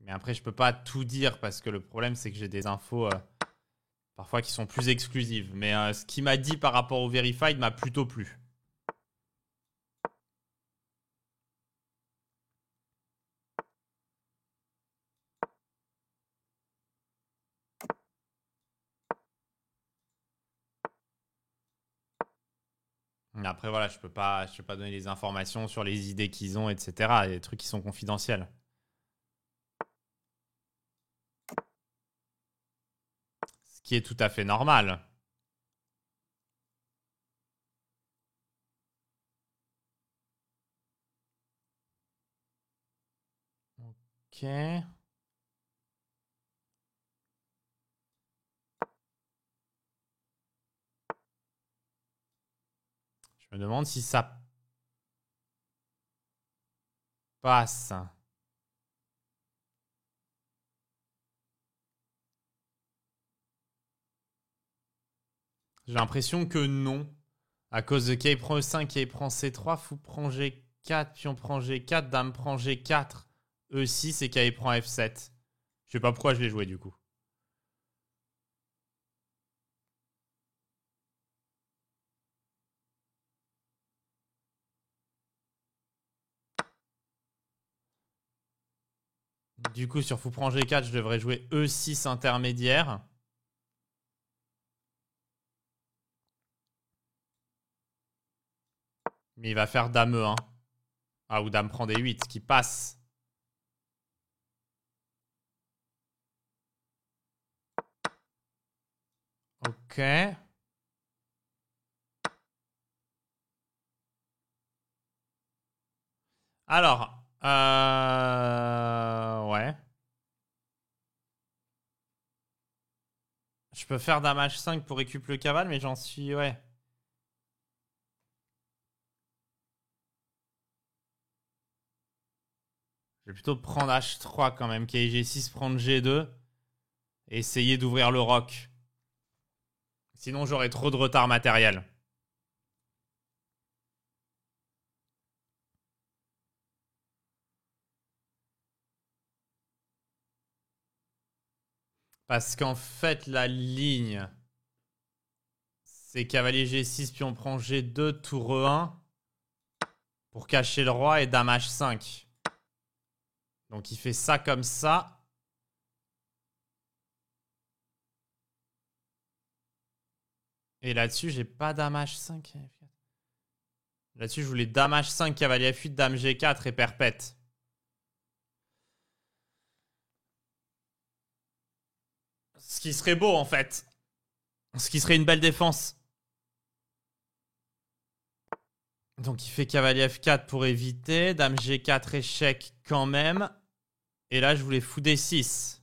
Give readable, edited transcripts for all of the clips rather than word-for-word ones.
Mais après, je peux pas tout dire parce que le problème, c'est que j'ai des infos parfois qui sont plus exclusives. Mais ce qu'il m'a dit par rapport au Verified m'a plutôt plu. Après, voilà, je peux pas donner les informations sur les idées qu'ils ont, etc. Il y a des trucs qui sont confidentiels. Ce qui est tout à fait normal. Ok. Je me demande si ça passe. J'ai l'impression que non. À cause de K prend E5, K prend C3, fou prend G4, pion prend G4, dame prend G4, E6 et K prend F7. Je sais pas pourquoi je l'ai joué du coup. Du coup, sur fou prend G4, je devrais jouer E6 intermédiaire. Mais il va faire dame E1. Ah, ou dame prend D8, qui passe. Ok. Alors, ouais. Je peux faire dame H5 pour récupérer le cavale, mais j'en suis, ouais. Je vais plutôt prendre H3 quand même, qui G6, prendre G2. Et essayer d'ouvrir le roc. Sinon, j'aurai trop de retard matériel. Parce qu'en fait, la ligne, c'est cavalier G6, puis on prend G2, tour E1. Pour cacher le roi et dame H5. Donc il fait ça comme ça. Et là-dessus, j'ai pas dame H5. Là-dessus, je voulais dame H5, cavalier F8, dame G4 et perpète. Ce qui serait beau en fait. Ce qui serait une belle défense. Donc il fait cavalier F4 pour éviter. Dame G4 échec quand même. Et là, je voulais fou D6.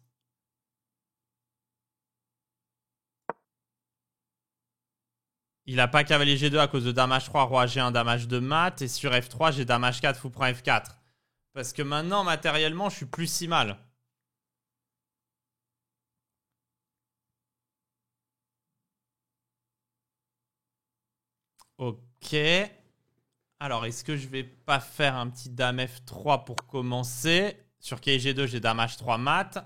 Il a pas cavalier G2 à cause de dame H3, roi G1, dame H2 mat. Et sur F3, j'ai dame H4, fou prend F4. Parce que maintenant, matériellement, je suis plus si mal. Ok. Alors, est-ce que je vais pas faire un petit dame F3 pour commencer? Sur G2, j'ai dame H3 mat.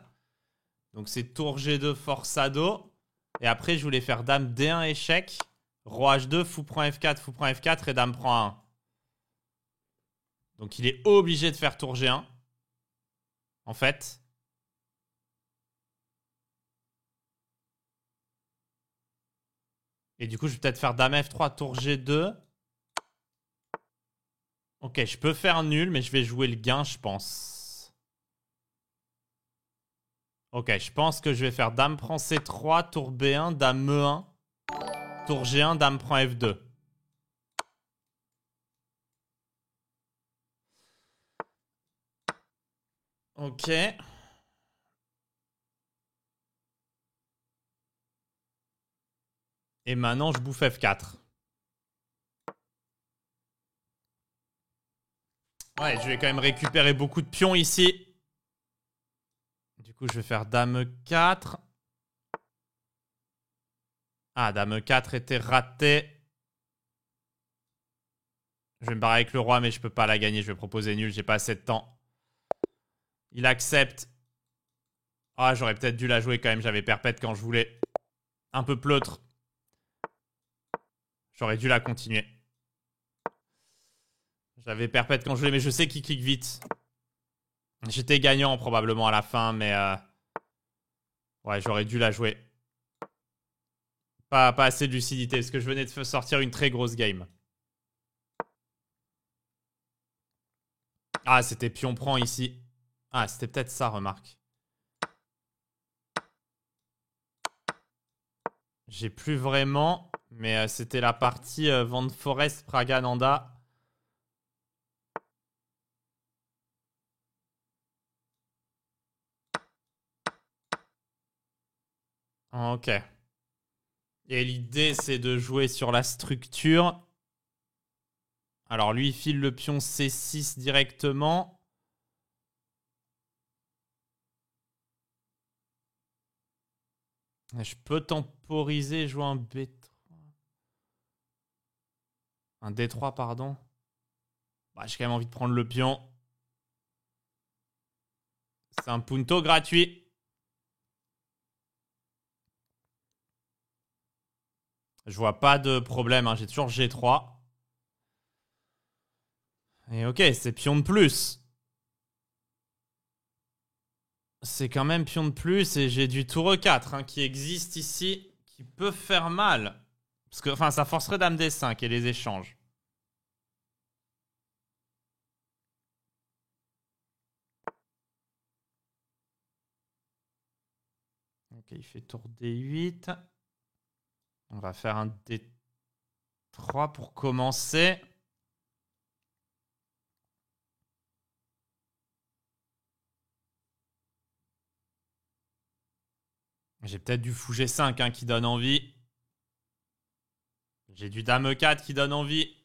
Donc, c'est tour G2 forçado. Et après, je voulais faire dame D1 échec. Roi H2, fou prend F4 et dame prend 1. Donc, il est obligé de faire tour G1. En fait. Et du coup, je vais peut-être faire dame F3, tour G2. Ok, je peux faire nul, mais je vais jouer le gain, je pense. Ok, je pense que je vais faire dame prend C3, tour B1, dame E1. Tour G1, dame prend F2. Ok. Et maintenant, je bouffe F4. Ouais, je vais quand même récupérer beaucoup de pions ici. Du coup, je vais faire dame E4. Ah, dame E4 était raté. Je vais me barrer avec le roi, mais je peux pas la gagner. Je vais proposer nul, j'ai pas assez de temps. Il accepte. Ah, j'aurais peut-être dû la jouer quand même. J'avais perpète quand je voulais. Un peu pleutre. J'aurais dû la continuer. J'avais perpète quand je voulais, mais je sais qu'il clique vite. J'étais gagnant probablement à la fin, mais... ouais, j'aurais dû la jouer. Pas assez de lucidité, parce que je venais de sortir une très grosse game. Ah, c'était pion prend ici. Ah, c'était peut-être ça, remarque. J'ai plus vraiment, mais c'était la partie Van Forest Pragananda. Ok. Et l'idée, c'est de jouer sur la structure. Alors, lui, il file le pion C6 directement. Je peux temporiser, jouer un B3. Un D3, pardon. Bah, j'ai quand même envie de prendre le pion. C'est un punto gratuit. Je vois pas de problème, hein. J'ai toujours G3. Et ok, c'est pion de plus. C'est quand même pion de plus et j'ai du tour E4 hein, qui existe ici, qui peut faire mal. Parce que, enfin, ça forcerait dame D5 et les échanges. Ok, il fait tour D8. On va faire un D3 pour commencer. J'ai peut-être du fou G5 hein, qui donne envie. J'ai du dame E4 qui donne envie.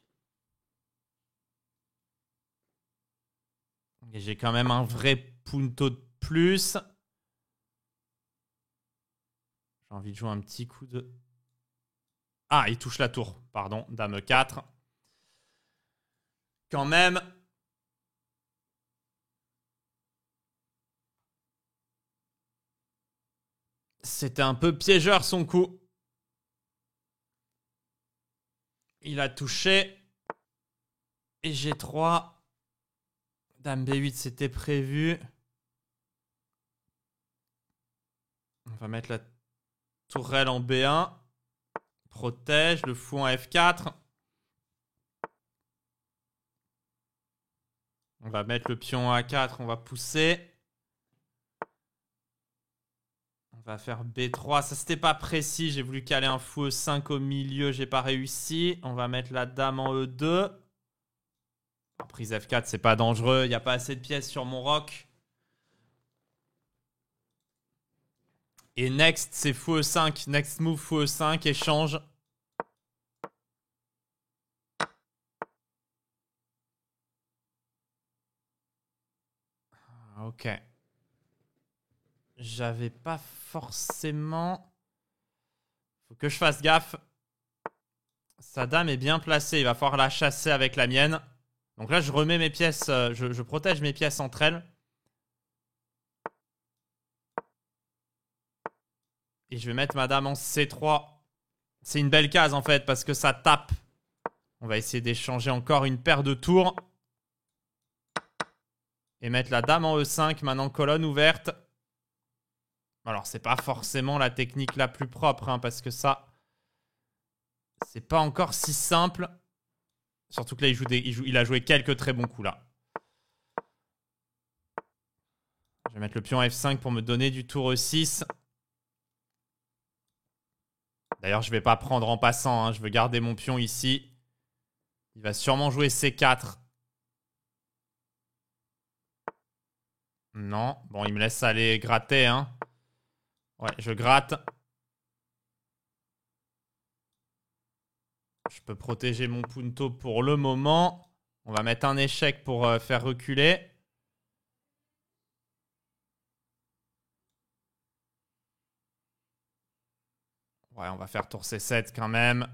Et j'ai quand même un vrai punto de plus. J'ai envie de jouer un petit coup de... Ah, il touche la tour. Pardon, dame E4. Quand même... C'était un peu piégeur son coup. Il a touché. Et G3. Dame B8, c'était prévu. On va mettre la tourelle en B1. Protège. Le fou en F4. On va mettre le pion en A4. On va pousser. On va faire B3. Ça, c'était pas précis. J'ai voulu caler un fou E5 au milieu. J'ai pas réussi. On va mettre la dame en E2. Prise F4, c'est pas dangereux. Il n'y a pas assez de pièces sur mon roc. Et next, c'est fou E5. Next move, fou E5. Échange. Ok. J'avais pas forcément... Faut que je fasse gaffe. Sa dame est bien placée. Il va falloir la chasser avec la mienne. Donc là, je remets mes pièces. Je protège mes pièces entre elles. Et je vais mettre ma dame en C3. C'est une belle case en fait parce que ça tape. On va essayer d'échanger encore une paire de tours. Et mettre la dame en E5. Maintenant, colonne ouverte. Alors, c'est pas forcément la technique la plus propre hein, parce que ça... C'est pas encore si simple. Surtout que là, il a joué quelques très bons coups là. Je vais mettre le pion F5 pour me donner du tour E6. D'ailleurs, je vais pas prendre en passant. Hein. Je veux garder mon pion ici. Il va sûrement jouer C4. Non. Bon, il me laisse aller gratter. Hein. Ouais, je gratte. Je peux protéger mon punto pour le moment. On va mettre un échec pour faire reculer. Ouais, on va faire tour C7 quand même.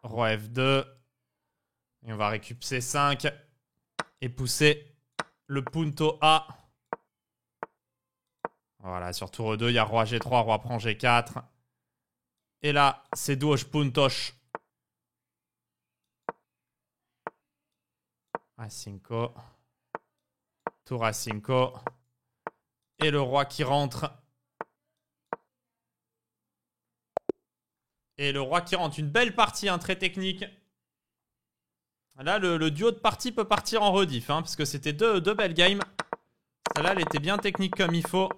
Roi F2. Et on va récupérer C5. Et pousser le punto A. On Voilà, sur tour E2, il y a roi G3, roi prend G4. Et là, c'est duos puntos. A5. Tour A5. Et le roi qui rentre. Et le roi qui rentre. Une belle partie, hein, très technique. Là, le duo de partie peut partir en rediff, hein, parce que c'était deux belles games. Celle-là, elle était bien technique comme il faut.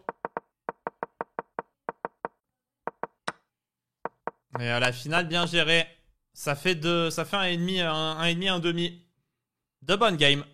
Et à la finale, bien géré. Ça fait un et demi, un demi. De bonnes games.